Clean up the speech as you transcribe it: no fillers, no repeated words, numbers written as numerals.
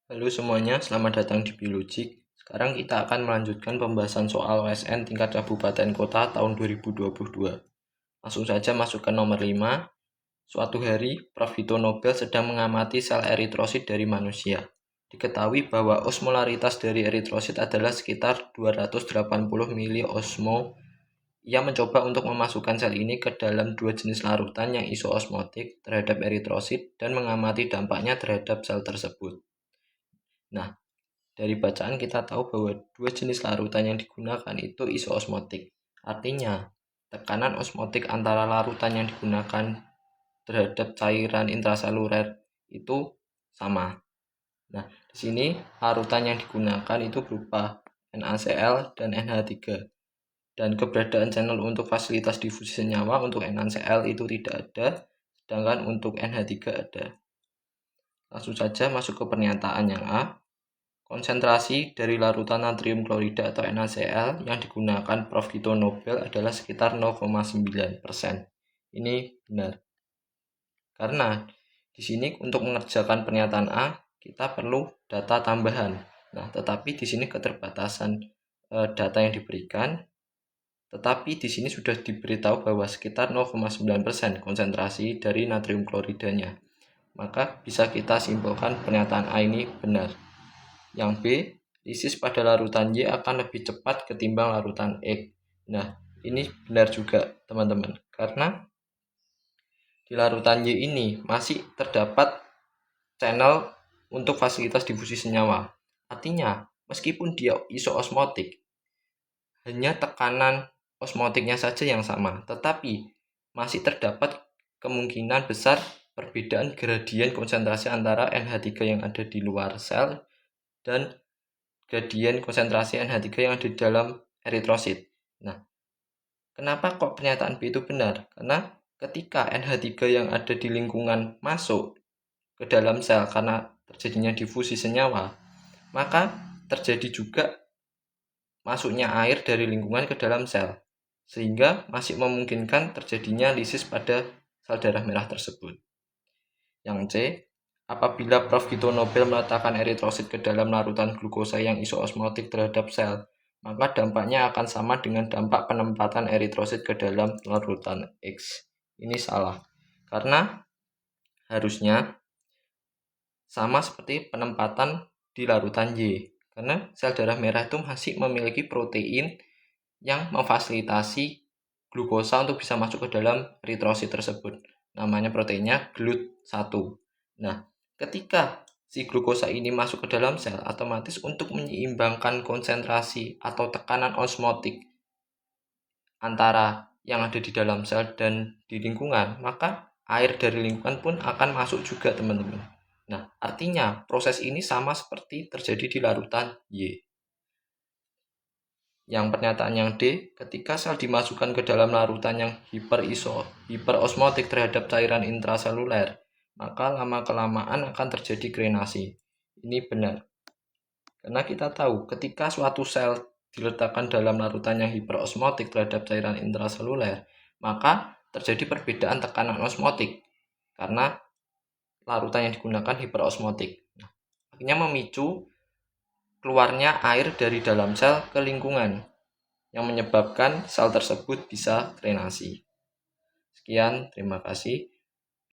Halo semuanya, selamat datang di Biologik. Sekarang kita akan melanjutkan pembahasan soal OSN tingkat kabupaten kota tahun 2022. Langsung saja masuk ke nomor 5. Suatu hari, Prof. Vito Nobel sedang mengamati sel eritrosit dari manusia. Diketahui bahwa osmolaritas dari eritrosit adalah sekitar 280 miliosmol. Ia mencoba untuk memasukkan sel ini ke dalam dua jenis larutan yang isoosmotik terhadap eritrosit dan mengamati dampaknya terhadap sel tersebut. Nah, dari bacaan kita tahu bahwa dua jenis larutan yang digunakan itu isoosmotik. Artinya, tekanan osmotik antara larutan yang digunakan terhadap cairan intraseluler itu sama. Nah, di sini larutan yang digunakan itu berupa NaCl dan NH3. Dan keberadaan channel untuk fasilitas difusi senyawa untuk NaCl itu tidak ada, sedangkan untuk NH3 ada. Langsung saja masuk ke pernyataan yang A. Konsentrasi dari larutan natrium klorida atau NaCl yang digunakan Prof. Vito Nobel adalah sekitar 0,9%. Ini benar. Karena di sini untuk mengerjakan pernyataan A, kita perlu data tambahan. Nah, tetapi di sini keterbatasan data yang diberikan, tetapi di sini sudah diberitahu bahwa sekitar 0,9% konsentrasi dari natrium kloridanya. Maka bisa kita simpulkan pernyataan A ini benar. Yang B, lisis pada larutan Y akan lebih cepat ketimbang larutan X. Nah, ini benar juga teman-teman, karena di larutan Y ini masih terdapat channel untuk fasilitas difusi senyawa. Artinya, meskipun dia isoosmotik, hanya tekanan osmotiknya saja yang sama, tetapi masih terdapat kemungkinan besar perbedaan gradien konsentrasi antara NH3 yang ada di luar sel dan gradien konsentrasi NH3 yang ada di dalam eritrosit. Nah, kenapa kok pernyataan B itu benar? Karena ketika NH3 yang ada di lingkungan masuk ke dalam sel karena terjadinya difusi senyawa, maka terjadi juga masuknya air dari lingkungan ke dalam sel, sehingga masih memungkinkan terjadinya lisis pada sel darah merah tersebut. Yang C, apabila Prof. Vito Nobel meletakkan eritrosit ke dalam larutan glukosa yang isoosmotik terhadap sel, maka dampaknya akan sama dengan dampak penempatan eritrosit ke dalam larutan X. Ini salah, karena harusnya sama seperti penempatan di larutan Y, karena sel darah merah itu masih memiliki protein yang memfasilitasi glukosa untuk bisa masuk ke dalam eritrosit tersebut. Namanya proteinnya GLUT1. Nah, ketika si glukosa ini masuk ke dalam sel, otomatis untuk menyeimbangkan konsentrasi atau tekanan osmotik antara yang ada di dalam sel dan di lingkungan, maka air dari lingkungan pun akan masuk juga, teman-teman. Nah, artinya proses ini sama seperti terjadi di larutan Y. Yang pernyataan yang D, ketika sel dimasukkan ke dalam larutan yang hiperosmotik terhadap cairan intraseluler, maka lama-kelamaan akan terjadi krenasi. Ini benar. Karena kita tahu ketika suatu sel diletakkan dalam larutan yang hiperosmotik terhadap cairan intraseluler, maka terjadi perbedaan tekanan osmotik karena larutan yang digunakan hiperosmotik. Nah, akhirnya memicu keluarnya air dari dalam sel ke lingkungan yang menyebabkan sel tersebut bisa krenasi. Sekian, terima kasih.